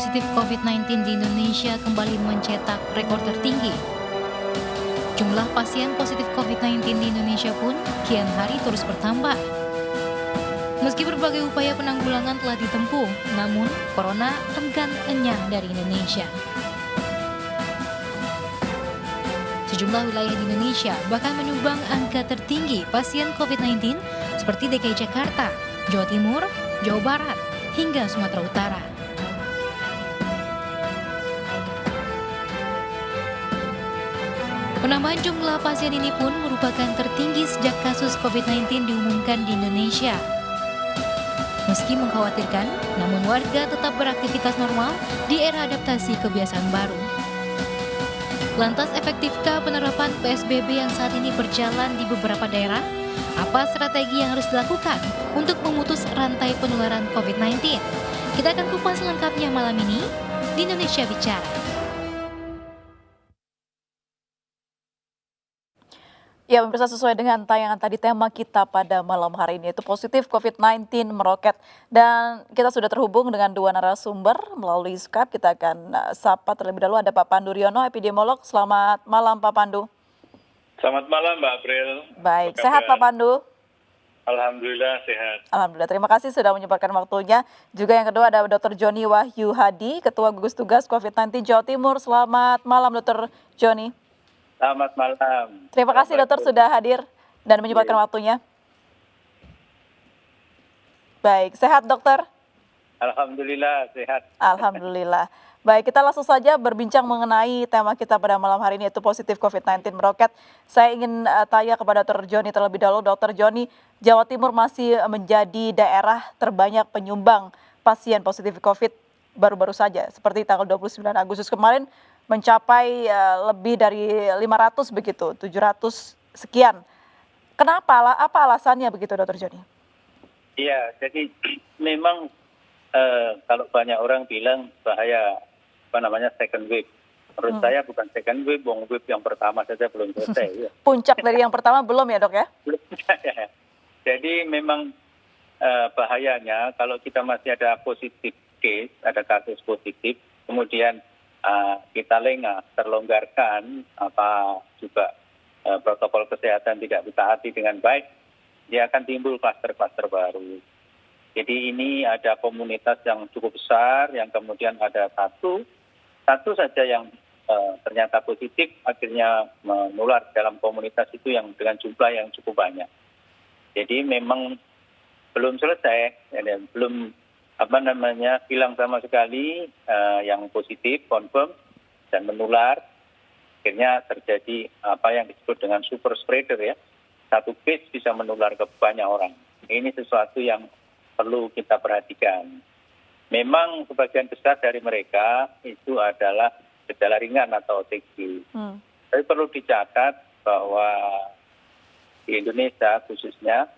positif COVID-19 di Indonesia kembali mencetak rekor tertinggi. Jumlah pasien positif COVID-19 di Indonesia pun kian hari terus bertambah. Meski berbagai upaya penanggulangan telah ditempuh, namun corona enggan enyah dari Indonesia. Sejumlah wilayah di Indonesia bahkan menyumbang angka tertinggi pasien COVID-19 seperti DKI Jakarta, Jawa Timur, Jawa Barat, hingga Sumatera Utara. Penambahan jumlah pasien ini pun merupakan tertinggi sejak kasus COVID-19 diumumkan di Indonesia. Meski mengkhawatirkan, namun warga tetap beraktivitas normal di era adaptasi kebiasaan baru. Lantas efektifkah penerapan PSBB yang saat ini berjalan di beberapa daerah? Apa strategi yang harus dilakukan untuk memutus rantai penularan COVID-19? Kita akan kupas lengkapnya malam ini di Indonesia Bicara. Ya, pemirsa, sesuai dengan tayangan tadi, tema kita pada malam hari ini itu positif COVID-19 meroket. Dan kita sudah terhubung dengan dua narasumber melalui Skype. Kita akan sapa terlebih dahulu, ada Pak Pandu Riono, epidemiolog. Selamat malam Pak Pandu. Selamat malam Mbak April. Baik, sehat Pak Pandu? Alhamdulillah sehat. Alhamdulillah, terima kasih sudah menyempatkan waktunya. Juga yang kedua ada Dr. Joni Wahyu Hadi, Ketua Gugus Tugas COVID-19 Jawa Timur. Selamat malam Dr. Joni. Selamat malam. Terima kasih dokter sudah hadir dan menyempatkan waktunya. Baik, sehat dokter? Alhamdulillah sehat. Alhamdulillah. Baik, kita langsung saja berbincang mengenai tema kita pada malam hari ini, yaitu positif COVID-19 meroket. Saya ingin tanya kepada Dr. Joni terlebih dahulu. Dr. Joni, Jawa Timur masih menjadi daerah terbanyak penyumbang pasien positif COVID baru-baru saja. Seperti tanggal 29 Agustus kemarin mencapai lebih dari 500 begitu, 700 sekian. Kenapa? Apa alasannya begitu Dr. Joni? Iya, jadi memang kalau banyak orang bilang bahaya second wave. Menurut saya bukan second wave, wave yang pertama saja belum selesai. Ya. Puncak dari yang pertama belum ya dok ya? Belum. Jadi memang bahayanya kalau kita masih ada positif case, ada kasus positif, kemudian kita lengah, terlonggarkan, juga protokol kesehatan tidak ditaati dengan baik, dia akan timbul klaster-klaster baru. Jadi ini ada komunitas yang cukup besar, yang kemudian ada satu saja yang ternyata positif, akhirnya menular dalam komunitas itu yang dengan jumlah yang cukup banyak. Jadi memang belum selesai, belum hilang sama sekali yang positif, confirm, dan menular. Akhirnya terjadi apa yang disebut dengan super spreader ya. Satu case bisa menular ke banyak orang. Ini sesuatu yang perlu kita perhatikan. Memang sebagian besar dari mereka itu adalah gejala ringan atau OTG. Tapi perlu dicatat bahwa di Indonesia khususnya,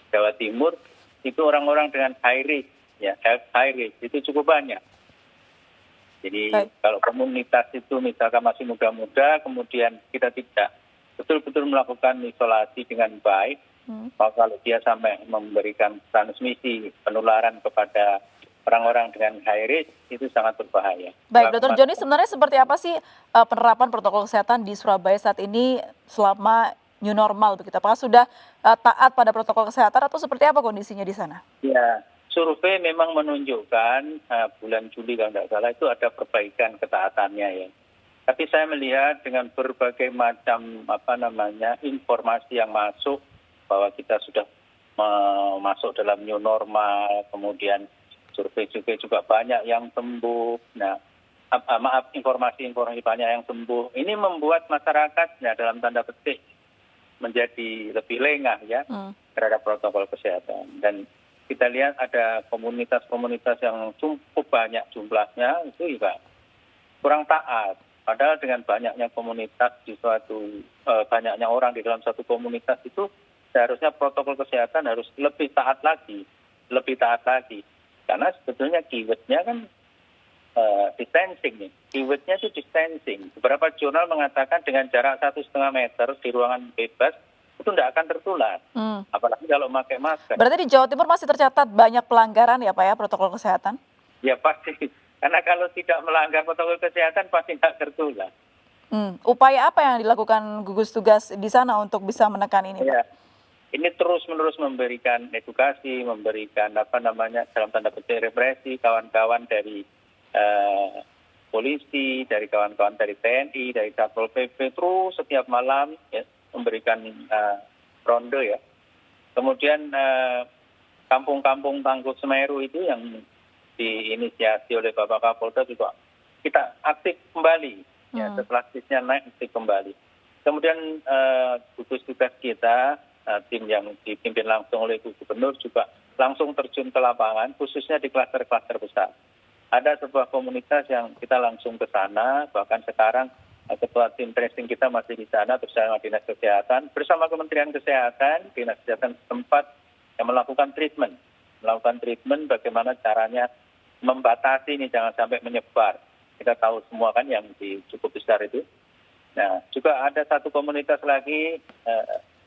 Jawa Timur, itu orang-orang dengan high risk. Ya, high risk itu cukup banyak. Jadi kalau komunitas itu misalkan masih muda-muda, kemudian kita tidak betul-betul melakukan isolasi dengan baik, maka kalau dia sampai memberikan transmisi penularan kepada orang-orang dengan high risk, itu sangat berbahaya. Baik, Dr. Joni, sebenarnya seperti apa sih penerapan protokol kesehatan di Surabaya saat ini selama new normal begitu? Apakah sudah taat pada protokol kesehatan atau seperti apa kondisinya di sana? Ya. Survei memang menunjukkan bulan Juli kalau tidak salah itu ada perbaikan ketaatannya ya. Tapi saya melihat dengan berbagai macam informasi yang masuk bahwa kita sudah masuk dalam new normal, kemudian survei juga banyak yang sembuh. Nah, informasi banyak yang sembuh. Ini membuat masyarakat ya dalam tanda petik menjadi lebih lengah ya terhadap protokol kesehatan. Dan kita lihat ada komunitas-komunitas yang cukup banyak jumlahnya, itu juga kurang taat. Padahal dengan banyaknya komunitas banyaknya orang di dalam satu komunitas itu seharusnya protokol kesehatan harus lebih taat lagi. Karena sebetulnya keyword-nya kan distancing nih. Keyword-nya itu distancing. Beberapa jurnal mengatakan dengan jarak 1,5 meter di ruangan bebas itu tidak akan tertular, apalagi kalau pakai masker. Berarti di Jawa Timur masih tercatat banyak pelanggaran ya Pak ya protokol kesehatan? Ya pasti Karena kalau tidak melanggar protokol kesehatan pasti nggak tertular. Upaya apa yang dilakukan gugus tugas di sana untuk bisa menekan ini, Pak? Ya, ini terus-menerus memberikan edukasi, memberikan dalam tanda petik represi kawan-kawan dari polisi, dari kawan-kawan dari TNI, dari Satpol PP, terus setiap malam ya, memberikan ronde ya. Kemudian kampung-kampung Tangguh Semeru itu yang diinisiasi oleh Bapak Kapolda juga kita aktif kembali. Ya, setelah kisnya naik aktif kembali. Kemudian gugus tugas kita, tim yang dipimpin langsung oleh Gubernur juga langsung terjun ke lapangan, khususnya di klaster-klaster besar. Ada sebuah komunitas yang kita langsung ke sana, bahkan sekarang ketua tim tracing kita masih di sana bersama Dinas Kesehatan, bersama Kementerian Kesehatan, Dinas Kesehatan setempat yang melakukan treatment bagaimana caranya membatasi ini jangan sampai menyebar. Kita tahu semua kan yang cukup besar itu. Nah, juga ada satu komunitas lagi,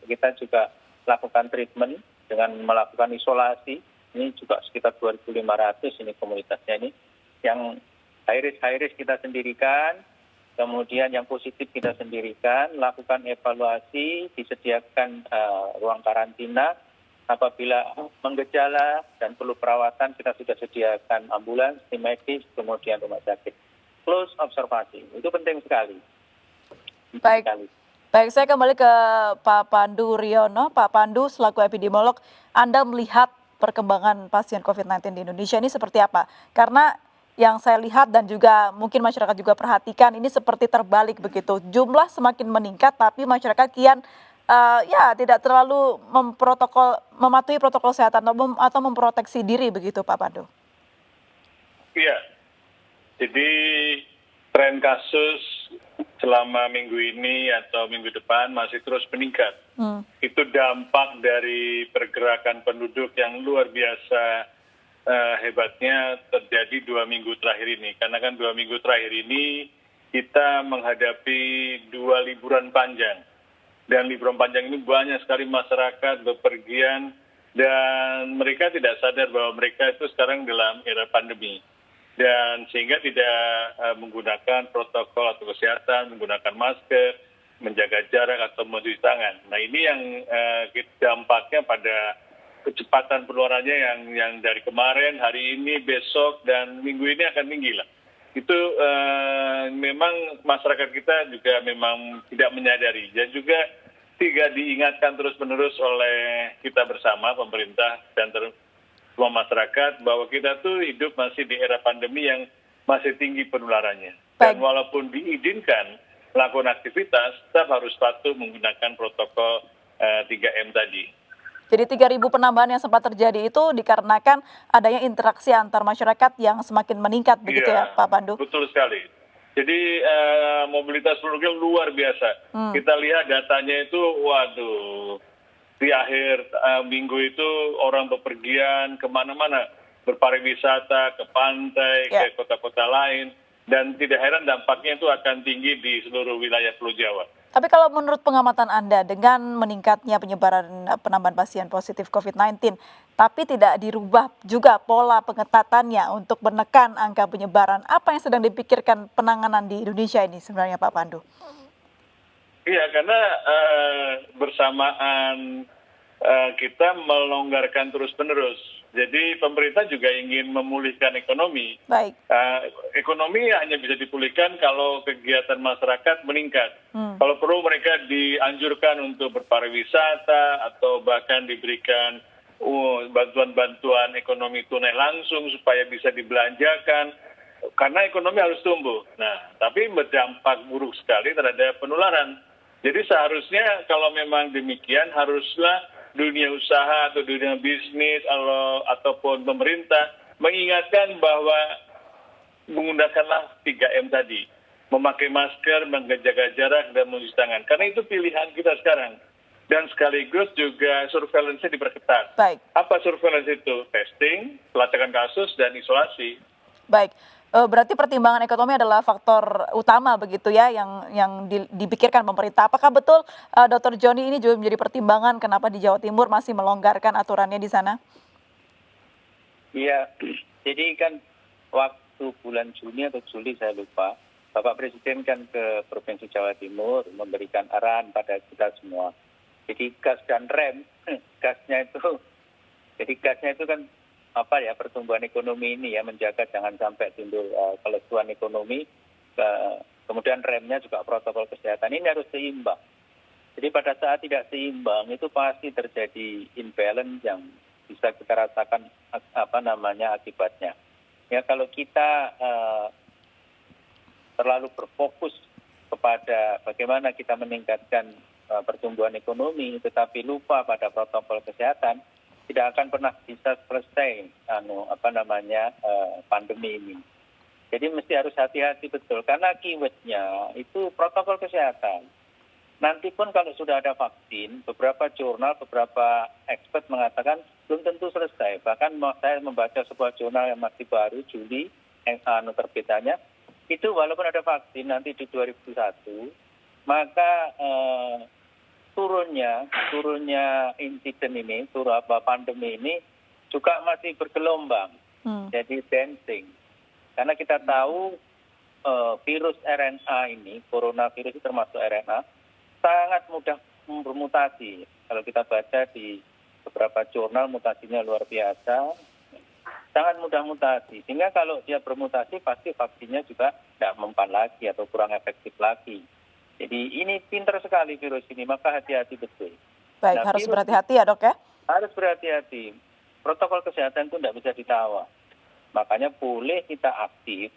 kita juga lakukan treatment dengan melakukan isolasi. Ini juga sekitar 2.500 ini komunitasnya ini. Yang high risk kita sendirikan, kemudian yang positif kita sendirikan, lakukan evaluasi, disediakan ruang karantina. Apabila menggejala dan perlu perawatan, kita sudah sediakan ambulans, tim medis, kemudian rumah sakit. Close observasi, itu penting sekali. Baik, saya kembali ke Pak Pandu Riono. Pak Pandu, selaku epidemiolog, Anda melihat perkembangan pasien COVID-19 di Indonesia ini seperti apa? Karena yang saya lihat dan juga mungkin masyarakat juga perhatikan, ini seperti terbalik begitu. Jumlah semakin meningkat, tapi masyarakat kian tidak terlalu mematuhi protokol kesehatan atau memproteksi diri begitu, Pak Pandu. Iya, jadi tren kasus selama minggu ini atau minggu depan masih terus meningkat. Itu dampak dari pergerakan penduduk yang luar biasa hebatnya terjadi 2 minggu terakhir ini. Karena kan 2 minggu terakhir ini kita menghadapi 2 liburan panjang. Dan liburan panjang ini banyak sekali masyarakat bepergian dan mereka tidak sadar bahwa mereka itu sekarang dalam era pandemi. Dan sehingga tidak menggunakan protokol atau kesehatan, menggunakan masker, menjaga jarak atau mencuci tangan. Nah ini yang dampaknya pada kecepatan penularannya yang dari kemarin, hari ini, besok, dan minggu ini akan tinggi lah. Itu memang masyarakat kita juga memang tidak menyadari. Dan juga tidak diingatkan terus-menerus oleh kita bersama, pemerintah dan semua masyarakat, bahwa kita tuh hidup masih di era pandemi yang masih tinggi penularannya. Dan walaupun diizinkan melakukan aktivitas, tetap harus patuh menggunakan protokol 3M tadi. Jadi 3.000 penambahan yang sempat terjadi itu dikarenakan adanya interaksi antar masyarakat yang semakin meningkat, begitu ya Pak Pandu? Betul sekali. Jadi mobilitas penduduknya luar biasa. Kita lihat datanya itu, waduh, di akhir minggu itu orang bepergian kemana-mana, berpariwisata, ke pantai, ke kota-kota lain. Dan tidak heran dampaknya itu akan tinggi di seluruh wilayah Pulau Jawa. Tapi kalau menurut pengamatan Anda, dengan meningkatnya penyebaran penambahan pasien positif COVID-19, tapi tidak dirubah juga pola pengetatannya untuk menekan angka penyebaran, apa yang sedang dipikirkan penanganan di Indonesia ini sebenarnya Pak Pandu? Iya, karena bersamaan kita melonggarkan terus-menerus. Jadi pemerintah juga ingin memulihkan ekonomi. Baik. Ekonomi hanya bisa dipulihkan kalau kegiatan masyarakat meningkat. Kalau perlu mereka dianjurkan untuk berpariwisata atau bahkan diberikan bantuan-bantuan ekonomi tunai langsung supaya bisa dibelanjakan. Karena ekonomi harus tumbuh. Nah, tapi berdampak buruk sekali terhadap penularan. Jadi seharusnya kalau memang demikian haruslah dunia usaha atau dunia bisnis ataupun pemerintah mengingatkan bahwa menggunakanlah 3M tadi. Memakai masker, menjaga jarak, dan mencuci tangan. Karena itu pilihan kita sekarang. Dan sekaligus juga surveillance-nya diperketat. Baik. Apa surveillance itu? Testing, pelacakan kasus, dan isolasi. Baik. Berarti pertimbangan ekonomi adalah faktor utama begitu ya yang dipikirkan pemerintah. Apakah betul Dr. Joni ini juga menjadi pertimbangan kenapa di Jawa Timur masih melonggarkan aturannya di sana? Iya, jadi kan waktu bulan Juni atau Juli saya lupa, Bapak Presiden kan ke Provinsi Jawa Timur memberikan arahan pada kita semua. Jadi gas dan rem, gasnya itu kan pertumbuhan ekonomi ini ya, menjaga jangan sampai timbul kelesuan ekonomi. Kemudian remnya juga protokol kesehatan, ini harus seimbang. Jadi pada saat tidak seimbang itu pasti terjadi imbalance yang bisa kita rasakan akibatnya. Ya kalau kita terlalu berfokus kepada bagaimana kita meningkatkan pertumbuhan ekonomi, tetapi lupa pada protokol kesehatan, tidak akan pernah bisa selesai pandemi ini. Jadi mesti harus hati-hati betul, karena keywordnya itu protokol kesehatan. Nanti pun kalau sudah ada vaksin, beberapa jurnal, beberapa expert mengatakan belum tentu selesai. Bahkan saya membaca sebuah jurnal yang masih baru, Juli, terbitannya, itu walaupun ada vaksin nanti di 2001, maka turunnya insiden ini, pandemi ini juga masih bergelombang, jadi dancing. Karena kita tahu virus RNA ini, coronavirus itu termasuk RNA, sangat mudah bermutasi. Kalau kita baca di beberapa jurnal, mutasinya luar biasa, sangat mudah mutasi. Sehingga kalau dia bermutasi, pasti vaksinnya juga tidak mempan lagi atau kurang efektif lagi. Jadi ini pintar sekali virus ini, maka hati-hati betul. Baik, harus berhati-hati ya dok ya? Harus berhati-hati. Protokol kesehatan itu tidak bisa ditawar. Makanya boleh kita aktif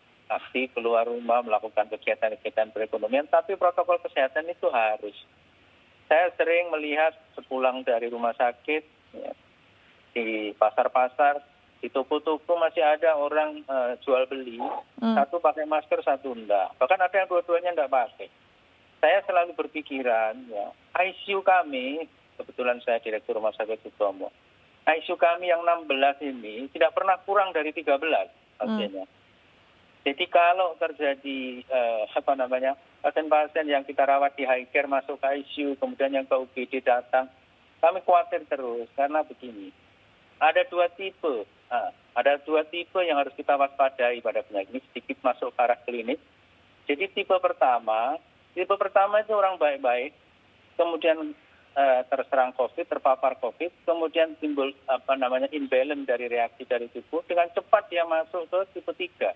keluar rumah, melakukan kegiatan-kegiatan perekonomian, tapi protokol kesehatan itu harus. Saya sering melihat sepulang dari rumah sakit, ya, di pasar-pasar, di toko-toko masih ada orang jual beli, satu pakai masker, satu enggak. Bahkan ada yang dua-duanya enggak pakai. Saya selalu berpikiran, ya, ICU kami, kebetulan saya Direktur Rumah Sakit Sutomo, ICU kami yang 16 ini tidak pernah kurang dari 13 pasiennya. Jadi kalau terjadi pasien-pasien yang kita rawat di high care masuk ke ICU, kemudian yang ke UGD datang, kami khawatir terus karena begini. Ada dua tipe yang harus kita waspadai pada penyakit ini, sedikit masuk ke arah klinis. Jadi tipe pertama itu orang baik-baik, kemudian terserang COVID, terpapar COVID, kemudian timbul imbalance dari reaksi dari tubuh, dengan cepat dia masuk ke tipe 3.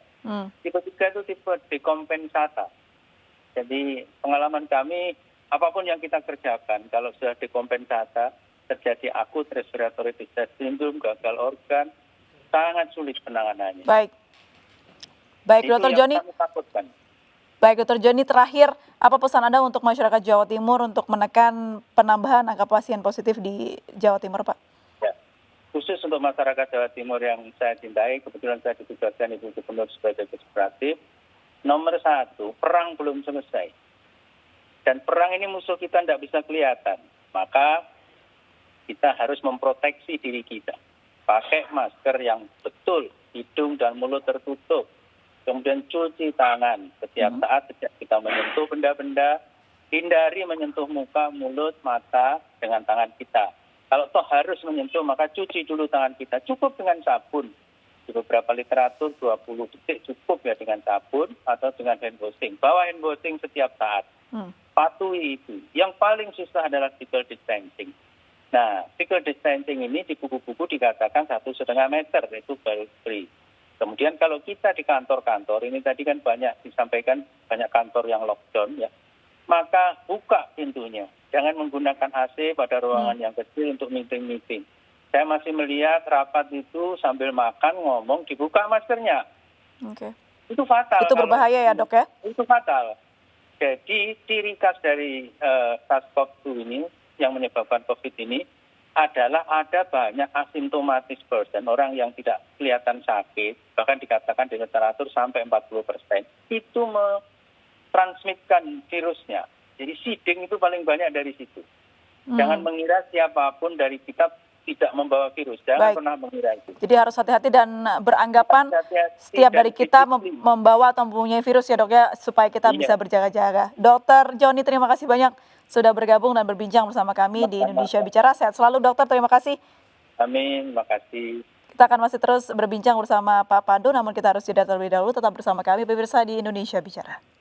Tipe 3 itu tipe dekompensata. Jadi pengalaman kami, apapun yang kita kerjakan, kalau sudah dekompensata, terjadi akut respiratory distress syndrome, gagal organ, sangat sulit penanganannya. Baik, Dr. Joni. Baik, Dr. Joni, terakhir, apa pesan Anda untuk masyarakat Jawa Timur untuk menekan penambahan angka pasien positif di Jawa Timur, Pak? Ya, khusus untuk masyarakat Jawa Timur yang saya cintai, kebetulan saya ditugaskan Ibu Gubernur sebagai eksekutif. Nomor 1, perang belum selesai. Dan perang ini musuh kita tidak bisa kelihatan. Maka kita harus memproteksi diri kita. Pakai masker yang betul, hidung dan mulut tertutup. Kemudian cuci tangan setiap saat sejak kita menyentuh benda-benda, hindari menyentuh muka, mulut, mata dengan tangan kita. Kalau toh harus menyentuh, maka cuci dulu tangan kita. Cukup dengan sabun. Di beberapa literatur 20 detik cukup ya dengan sabun atau dengan hand washing. Bawa hand washing setiap saat. Patuhi itu. Yang paling susah adalah physical distancing. Nah, physical distancing ini di buku-buku dikatakan 1,5 meter, itu baru free. Kemudian kalau kita di kantor-kantor, ini tadi kan banyak disampaikan, banyak kantor yang lockdown ya, maka buka pintunya. Jangan menggunakan AC pada ruangan yang kecil untuk meeting-meeting. Saya masih melihat rapat itu sambil makan, ngomong, dibuka maskernya. Okay. Itu fatal. Itu berbahaya ya dok ya? Itu fatal. Jadi ciri khas dari SARS-CoV-2 ini, yang menyebabkan COVID ini, adalah ada banyak asimptomatis person, orang yang tidak kelihatan sakit, bahkan dikatakan di literatur sampai 40%, itu mentransmitkan virusnya. Jadi seeding itu paling banyak dari situ. Jangan mengira siapapun dari kita tidak membawa virus, jangan pernah mengira itu. Jadi harus hati-hati dan beranggapan setiap dari kita membawa atau mempunyai virus ya dok ya, supaya kita bisa berjaga-jaga. Dr. Joni, terima kasih banyak sudah bergabung dan berbincang bersama kami di Indonesia Bicara. Sehat selalu dokter, terima kasih. Amin, terima kasih. Kita akan masih terus berbincang bersama Pak Pandu, namun kita harus jeda terlebih dahulu. Tetap bersama kami pemirsa di Indonesia Bicara.